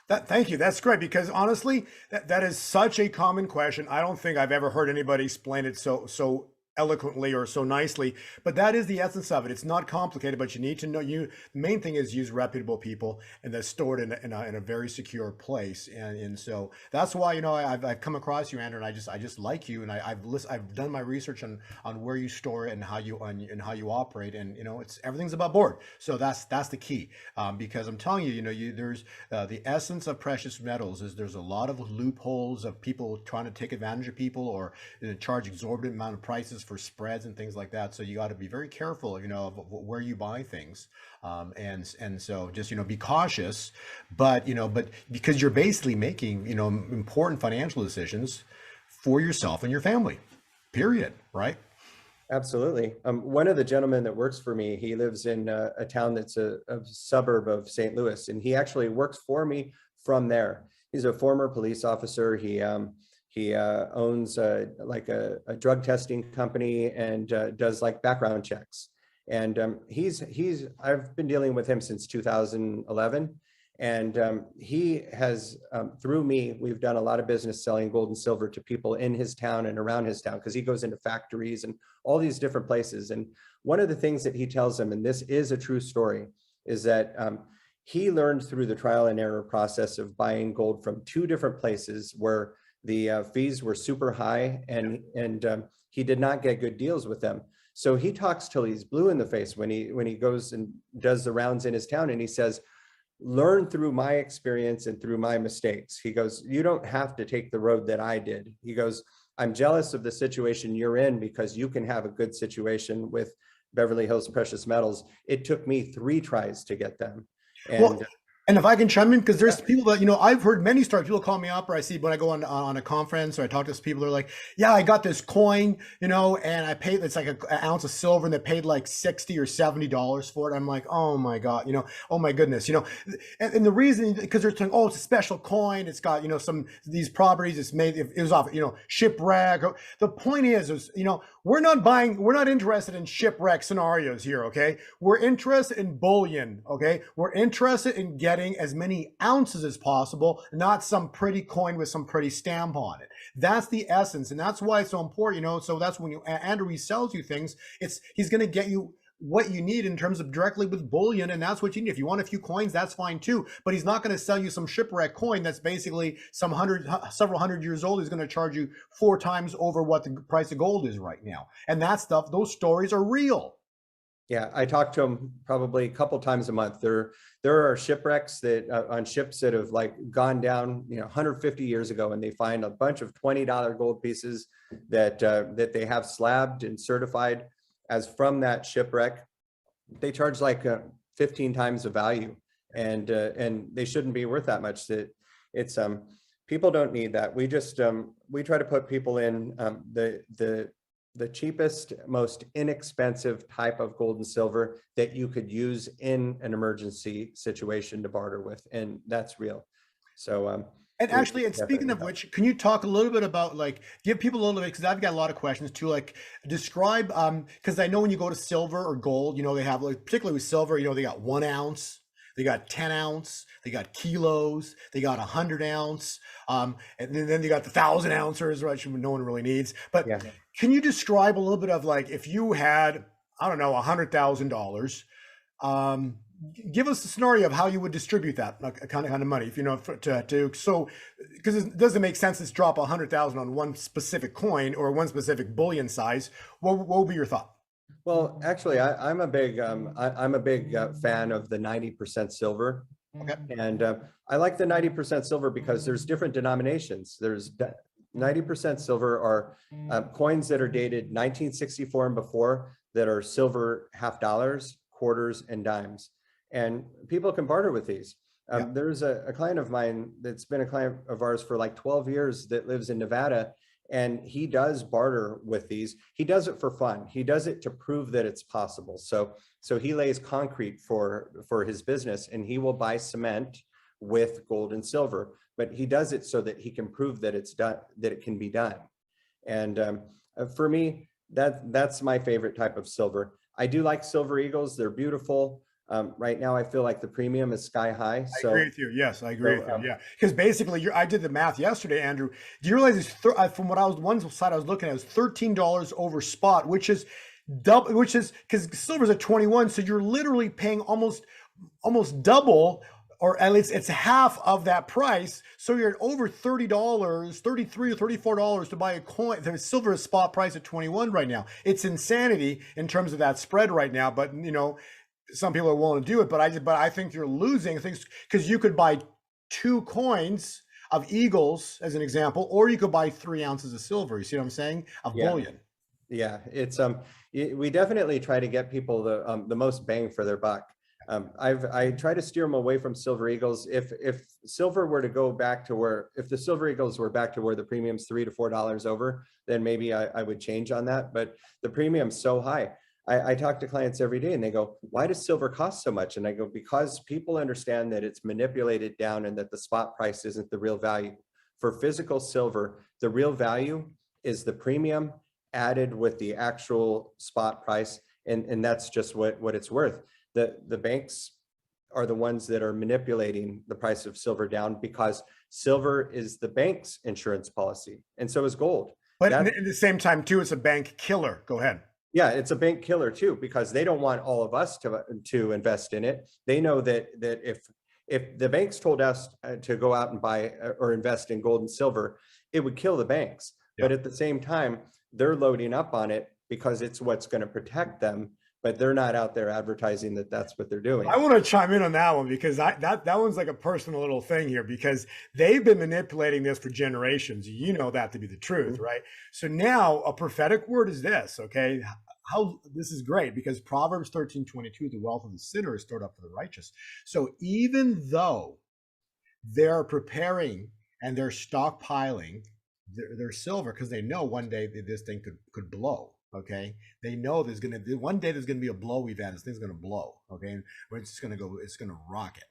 Thank you. That's great, because honestly, that is such a common question. I don't think I've ever heard anybody explain it so eloquently or so nicely, but that is the essence of it. It's not complicated, but you need to know. The main thing is use reputable people, and that's stored in a very secure place. And so that's why, I've come across you, Andrew, and I just like you, and I've done my research on where you store it and how you operate, and it's everything's above board. So that's the key, because I'm telling you, there's the essence of precious metals is there's a lot of loopholes of people trying to take advantage of people, or charge exorbitant amount of prices for spreads and things like that. So you got to be very careful, of where you buy things, and so just be cautious. But because you're basically making important financial decisions for yourself and your family. Period. Right. Absolutely. One of the gentlemen that works for me, he lives in a town that's a suburb of St. Louis, and he actually works for me from there. He's a former police officer. He owns like a drug testing company and does like background checks. And I've been dealing with him since 2011. And he has, through me, we've done a lot of business selling gold and silver to people in his town and around his town, because he goes into factories and all these different places. And one of the things that he tells them, and this is a true story, is that he learned through the trial and error process of buying gold from 2 different places where the fees were super high, and he did not get good deals with them. So he talks till he's blue in the face when he goes and does the rounds in his town, and he says, learn through my experience and through my mistakes. He goes, you don't have to take the road that I did. He goes, I'm jealous of the situation you're in because you can have a good situation with Beverly Hills Precious Metals. It took me 3 tries to get them. And and if I can chime in, because there's people that, I've heard many stories. People call me up, or I see when I go on a conference, or I talk to people, they're like, yeah, I got this coin, and I paid, it's like an ounce of silver, and they paid like $60 or $70 for it. I'm like, oh my God, oh my goodness, and the reason, because they're saying, oh, it's a special coin. It's got, these properties. It's made, it was off, shipwreck. The point is, we're not interested in shipwreck scenarios here. Okay. We're interested in bullion. Okay. We're interested in getting as many ounces as possible, not some pretty coin with some pretty stamp on it. That's the essence. And that's why it's so important, so that's when Andrew resells you things, he's going to get you what you need in terms of directly with bullion, and that's what you need. If you want a few coins, that's fine too, but he's not going to sell you some shipwreck coin that's basically several hundred years old. He's going to charge you 4 times over what the price of gold is right now. And that stuff, those stories are real. Yeah, I talk to them probably a couple times a month. There are shipwrecks that on ships that have like gone down, 150 years ago, and they find a bunch of $20 gold pieces that they have slabbed and certified as from that shipwreck. They charge like 15 times the value, and they shouldn't be worth that much. It's people don't need that. We just we try to put people in the cheapest, most inexpensive type of gold and silver that you could use in an emergency situation to barter with. And that's real. So, and actually, and speaking of which, can you talk a little bit about, like, give people a little bit, because I've got a lot of questions too, like describe, because I know when you go to silver or gold, they have, like, particularly with silver, they got 1 ounce, they got 10 ounce, they got kilos, they got 100 ounce, and then they got the 1,000 ounces, which no one really needs. But yeah. Can you describe a little bit of, like, if you had, I don't know, $100,000, give us a scenario of how you would distribute that kind of money, if so, because it doesn't make sense to drop 100,000 on one specific coin or one specific bullion size. What would be your thought? Well, actually, I'm a big fan of the 90% silver. Okay. And I like the 90% silver because there's different denominations. There's 90% silver are coins that are dated 1964 and before, that are silver half dollars, quarters, and dimes. And people can barter with these. Yeah. There's a client of mine that's been a client of ours for like 12 years that lives in Nevada, and he does barter with these. He does it for fun. He does it to prove that it's possible. So he lays concrete for his business, and he will buy cement with gold and silver, but he does it so that he can prove that it's done, that it can be done. And for me, that's my favorite type of silver. I do like silver eagles. They're beautiful. Right now, I feel like the premium is sky high. I agree with you. Yes, I agree with you. Yeah, because basically, I did the math yesterday, Andrew. Do you realize it's from what I was one side I was looking at, it was $13 over spot, which is double, which is because silver's at 21, so you're literally paying almost double, or at least it's half of that price. So you're at over $30, $33 or $34 to buy a coin. The silver is spot price at 21 right now. It's insanity in terms of that spread right now. But some people are willing to do it, but I think you're losing things, because you could buy 2 coins of eagles as an example, or you could buy 3 ounces of silver. You see what I'm saying? Of bullion. Yeah, it's we definitely try to get people the most bang for their buck. I try to steer them away from silver eagles. If silver were to go back to where, if the silver eagles were back to where the premium's $3 to $4 over, then maybe I would change on that. But the premium's so high. I talk to clients every day and they go, why does silver cost so much? And I go, because people understand that it's manipulated down and that the spot price isn't the real value. For physical silver, the real value is the premium added with the actual spot price. And that's just what it's worth. The banks are the ones that are manipulating the price of silver down, because silver is the bank's insurance policy, and so is gold. But at the same time too, it's a bank killer. Go ahead. Yeah, it's a bank killer too, because they don't want all of us to invest in it. They know that if the banks told us to go out and buy or invest in gold and silver, it would kill the banks. Yeah. But at the same time, they're loading up on it because it's what's going to protect them. But they're not out there advertising that that's what they're doing. I want to chime in on that one, because that one's like a personal little thing here, because they've been manipulating this for generations. You know that to be the truth, right? So now a prophetic word is this, okay? How this is great, because Proverbs 13:22, the wealth of the sinner is stored up for the righteous. So even though they're preparing and they're stockpiling their silver, because they know one day this thing could blow. Okay, they know there's gonna be one day there's gonna be a blow event. This thing's gonna blow. Okay, and it's just gonna go. It's gonna rocket.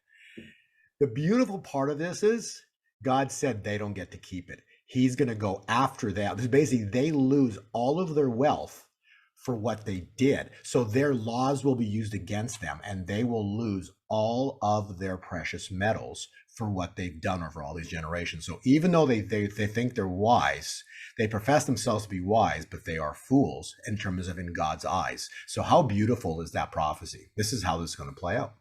The beautiful part of this is God said they don't get to keep it. He's gonna go after that. Because basically, they lose all of their wealth for what they did. So their laws will be used against them, and they will lose all of their precious metals for what they've done over all these generations. So even though they think they're wise, they profess themselves to be wise, but they are fools in terms of in God's eyes. So how beautiful is that prophecy? This is how this is going to play out.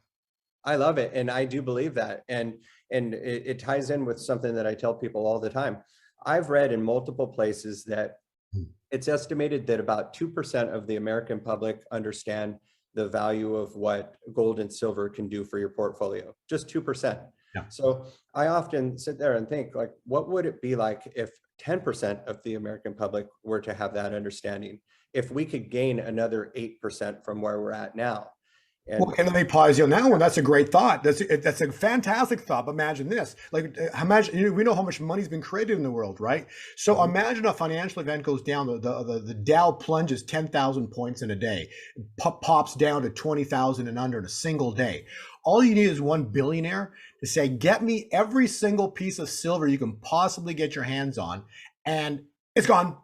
I love it. And I do believe that. And it ties in with something that I tell people all the time. I've read in multiple places that it's estimated that about 2% of the American public understand the value of what gold and silver can do for your portfolio. Just 2%. Yeah. So I often sit there and think, like, what would it be like if 10% of the American public were to have that understanding? If we could gain another 8% from where we're at now. And let me pause you on that one. That's a great thought. That's a fantastic thought. But imagine this: imagine, we know how much money's been created in the world, right? So imagine a financial event goes down. The Dow plunges 10,000 points in a day, pops down to 20,000 and under in a single day. All you need is one billionaire to say, "Get me every single piece of silver you can possibly get your hands on," and it's gone.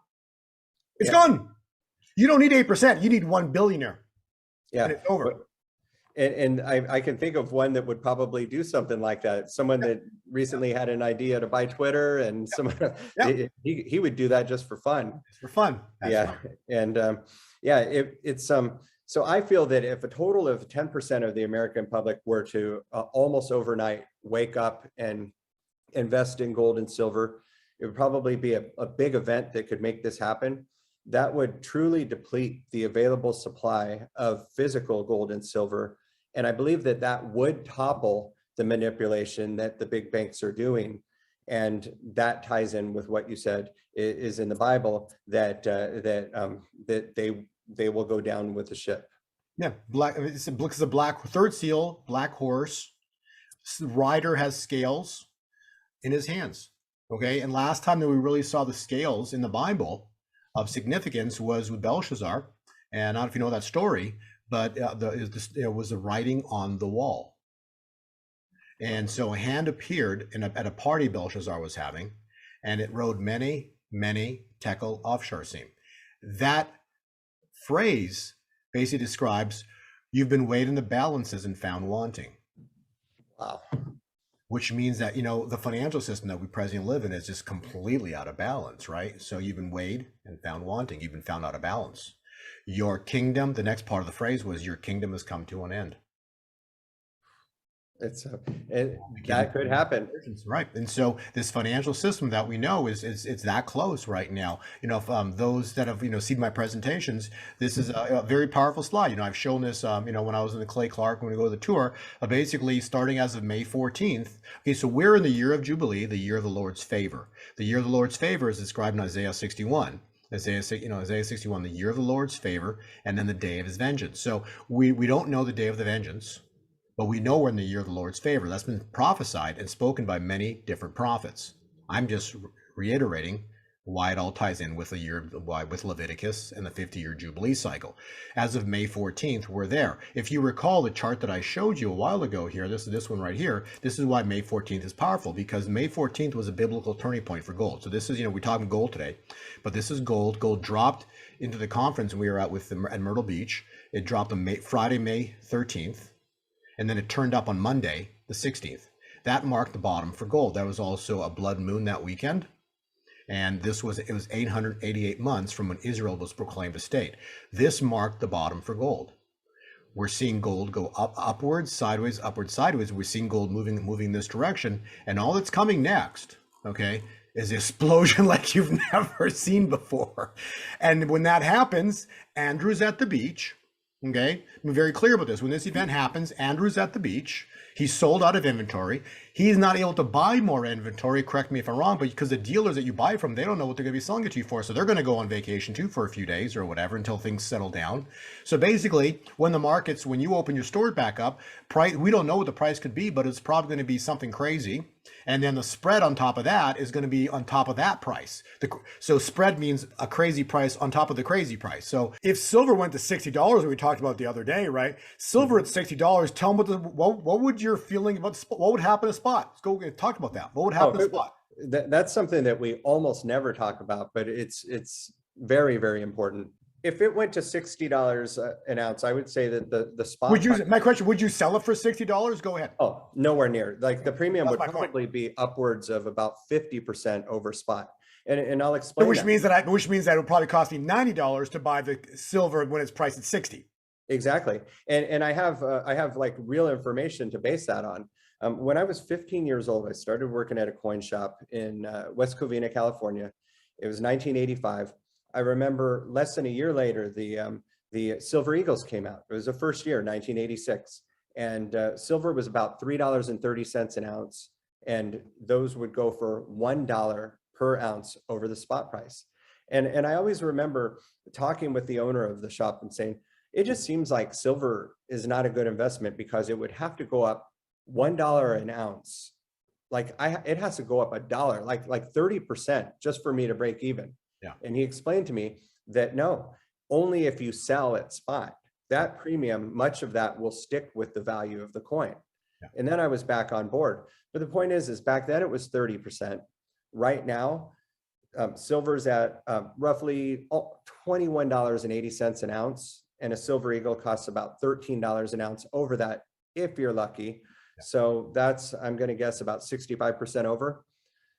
It's gone. You don't need 8%. You need one billionaire. Yeah, and it's over. And I can think of one that would probably do something like that. Someone that recently had an idea to buy Twitter, and someone he would do that just for fun. It's for fun. That's fun. And it's so I feel that if a total of 10% of the American public were to almost overnight wake up and invest in gold and silver, it would probably be a big event that could make this happen. That would truly deplete the available supply of physical gold and silver. And I believe that would topple the manipulation that the big banks are doing. And that ties in with what you said is in the Bible, that they will go down with the ship. Yeah, it's a black third seal, black horse, rider has scales in his hands. Okay, and last time that we really saw the scales in the Bible of significance was with Belshazzar, and I don't know if you know that story, but it was the writing on the wall. And so a hand appeared at a party Belshazzar was having, and it wrote many, many tekel of Sharsim. That phrase basically describes you've been weighed in the balances and found wanting. Wow. Which means that, you know, the financial system that we presently live in is just completely out of balance, right? So you've been weighed and found wanting. You've been found out of balance. Your kingdom, the next part of the phrase was, your kingdom has come to an end. That could happen. Right. And so this financial system that we know is it's that close right now. You know, if, those that have, you know, seen my presentations, this is a very powerful slide. You know, I've shown this, you know, when I was in the Clay Clark, when we go to the tour, basically starting as of May 14th. Okay, so we're in the year of Jubilee, the year of the Lord's favor. The year of the Lord's favor is described in Isaiah 61. Isaiah 61, the year of the Lord's favor, and then the day of his vengeance. So we don't know the day of the vengeance, but we know we're in the year of the Lord's favor. That's been prophesied and spoken by many different prophets. I'm just reiterating why it all ties in with with Leviticus and the 50-year Jubilee cycle. As of May 14th, we're there. If you recall the chart that I showed you a while ago here, this one right here, this is why May 14th is powerful, because May 14th was a biblical turning point for gold. So this is, you know, we're talking gold today, but this is gold. Gold dropped into the conference we were at at Myrtle Beach. It dropped on Friday, May 13th. And then it turned up on Monday, the 16th. That marked the bottom for gold. That was also a blood moon that weekend. And it was 888 months from when Israel was proclaimed a state. This marked the bottom for gold. We're seeing gold go upwards, sideways, upwards, sideways. We're seeing gold moving this direction. And all that's coming next, okay, is an explosion like you've never seen before. And when that happens, Andrew's at the beach. Okay, I'm very clear about this. When this event happens, Andrew's at the beach. He's sold out of inventory. He's not able to buy more inventory. Correct me if I'm wrong, but because the dealers that you buy from, they don't know what they're going to be selling it to you for. So they're going to go on vacation too for a few days or whatever until things settle down. So basically, when you open your store back up, we don't know what the price could be, but it's probably going to be something crazy. And then the spread on top of that is going to be on top of that price. So spread means a crazy price on top of the crazy price. So if silver went to $60, that we talked about the other day, right? Silver at $60, tell them what would your feeling about what would happen to spot? Let's go talk about that. What would happen to spot? That's something that we almost never talk about, but it's very, very important. If it went to $60 an ounce, I would say that the spot. My question, would you sell it for $60? Go ahead. Oh, nowhere near. Like the premium would probably be upwards of about 50% over spot. And I'll explain. Which means that it would probably cost me $90 to buy the silver when it's priced at 60. Exactly. And I have like real information to base that on. When I was 15 years old, I started working at a coin shop in West Covina, California. It was 1985. I remember less than a year later, the Silver Eagles came out. It was the first year, 1986. And silver was about $3.30 an ounce. And those would go for $1 per ounce over the spot price. And I always remember talking with the owner of the shop and saying, it just seems like silver is not a good investment because it would have to go up $1 an ounce. Like it has to go up $1, like 30% just for me to break even. Yeah. And he explained to me that no, only if you sell at spot, that premium, much of that will stick with the value of the coin. Yeah. And then I was back on board. But the point is back then it was 30%. Right now, silver's at roughly $21.80 an ounce. And a Silver Eagle costs about $13 an ounce over that, if you're lucky. Yeah. So that's, I'm going to guess, about 65% over.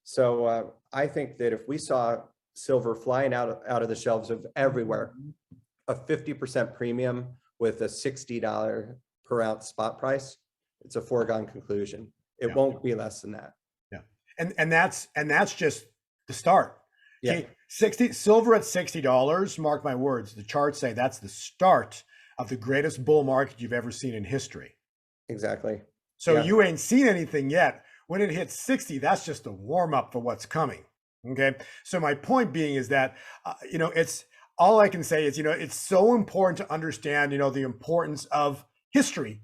So I think that if we saw silver flying out of the shelves of everywhere, a 50% premium with a $60 per ounce spot price, it's a foregone conclusion. It won't be less than that. Yeah. And that's just the start. Yeah. Okay, silver at $60, mark my words, the charts say that's the start of the greatest bull market you've ever seen in history. Exactly. So you ain't seen anything yet. When it hits 60, that's just a warm up for what's coming. Okay. So my point being is that, it's all I can say is, it's so important to understand, the importance of history,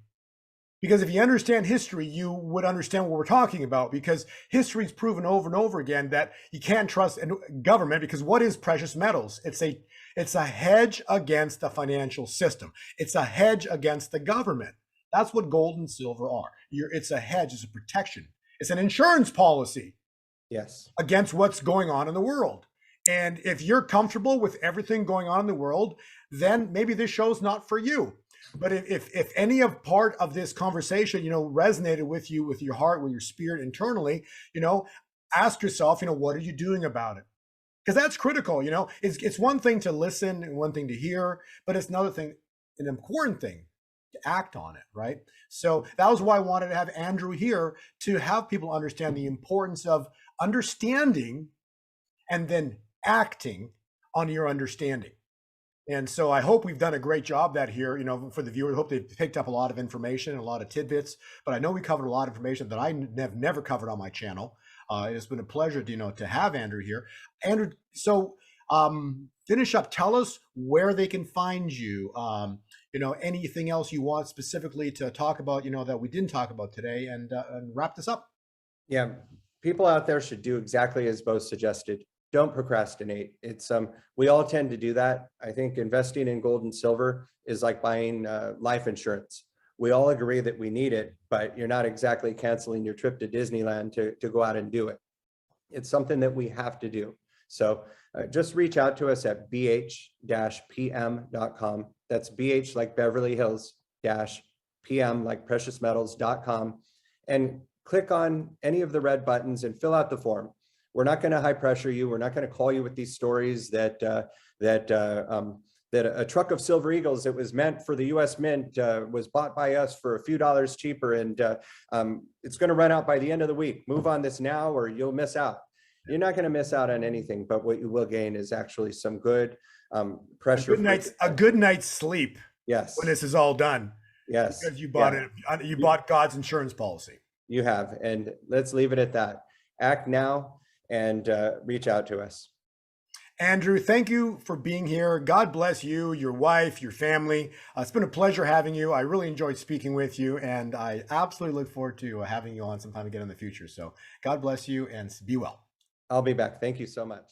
Because if you understand history, you would understand what we're talking about, because history's proven over and over again that you can't trust government, because what is precious metals? It's a hedge against the financial system. It's a hedge against the government. That's what gold and silver are. It's a hedge, it's a protection. It's an insurance policy. Yes. Against what's going on in the world. And if you're comfortable with everything going on in the world, then maybe this show's not for you. But if any of part of this conversation, resonated with you, with your heart, with your spirit internally, ask yourself, what are you doing about it? Because that's critical. It's one thing to listen and one thing to hear, but it's another thing, an important thing, to act on it, right? So that was why I wanted to have Andrew here, to have people understand the importance of understanding and then acting on your understanding. And so I hope we've done a great job that here, for the viewers. I hope they've picked up a lot of information and a lot of tidbits, but I know we covered a lot of information that I have never covered on my channel. It's been a pleasure, to have Andrew here. Andrew, so finish up. Tell us where they can find you. Anything else you want specifically to talk about, that we didn't talk about today, and wrap this up. Yeah, people out there should do exactly as Bo suggested. Don't procrastinate. It's we all tend to do that. I think investing in gold and silver is like buying life insurance. We all agree that we need it, but you're not exactly canceling your trip to Disneyland to go out and do it. It's something that we have to do. So just reach out to us at bh-pm.com. That's BH like Beverly Hills -PM like preciousmetals.com, and click on any of the red buttons and fill out the form. We're not going to high pressure you. We're not going to call you with these stories that a truck of Silver Eagles that was meant for the U.S. Mint was bought by us for a few dollars cheaper, and it's going to run out by the end of the week. Move on this now or you'll miss out. You're not going to miss out on anything, but what you will gain is actually some good pressure. A good night's sleep. Yes. When this is all done. Yes. Because you bought it. You bought God's insurance policy. You have, and let's leave it at that. Act now and reach out to us. Andrew, thank you for being here. God bless you, your wife, your family. It's been a pleasure having you. I really enjoyed speaking with you, and I absolutely look forward to having you on sometime again in the future. So God bless you and be well. I'll be back. Thank you so much.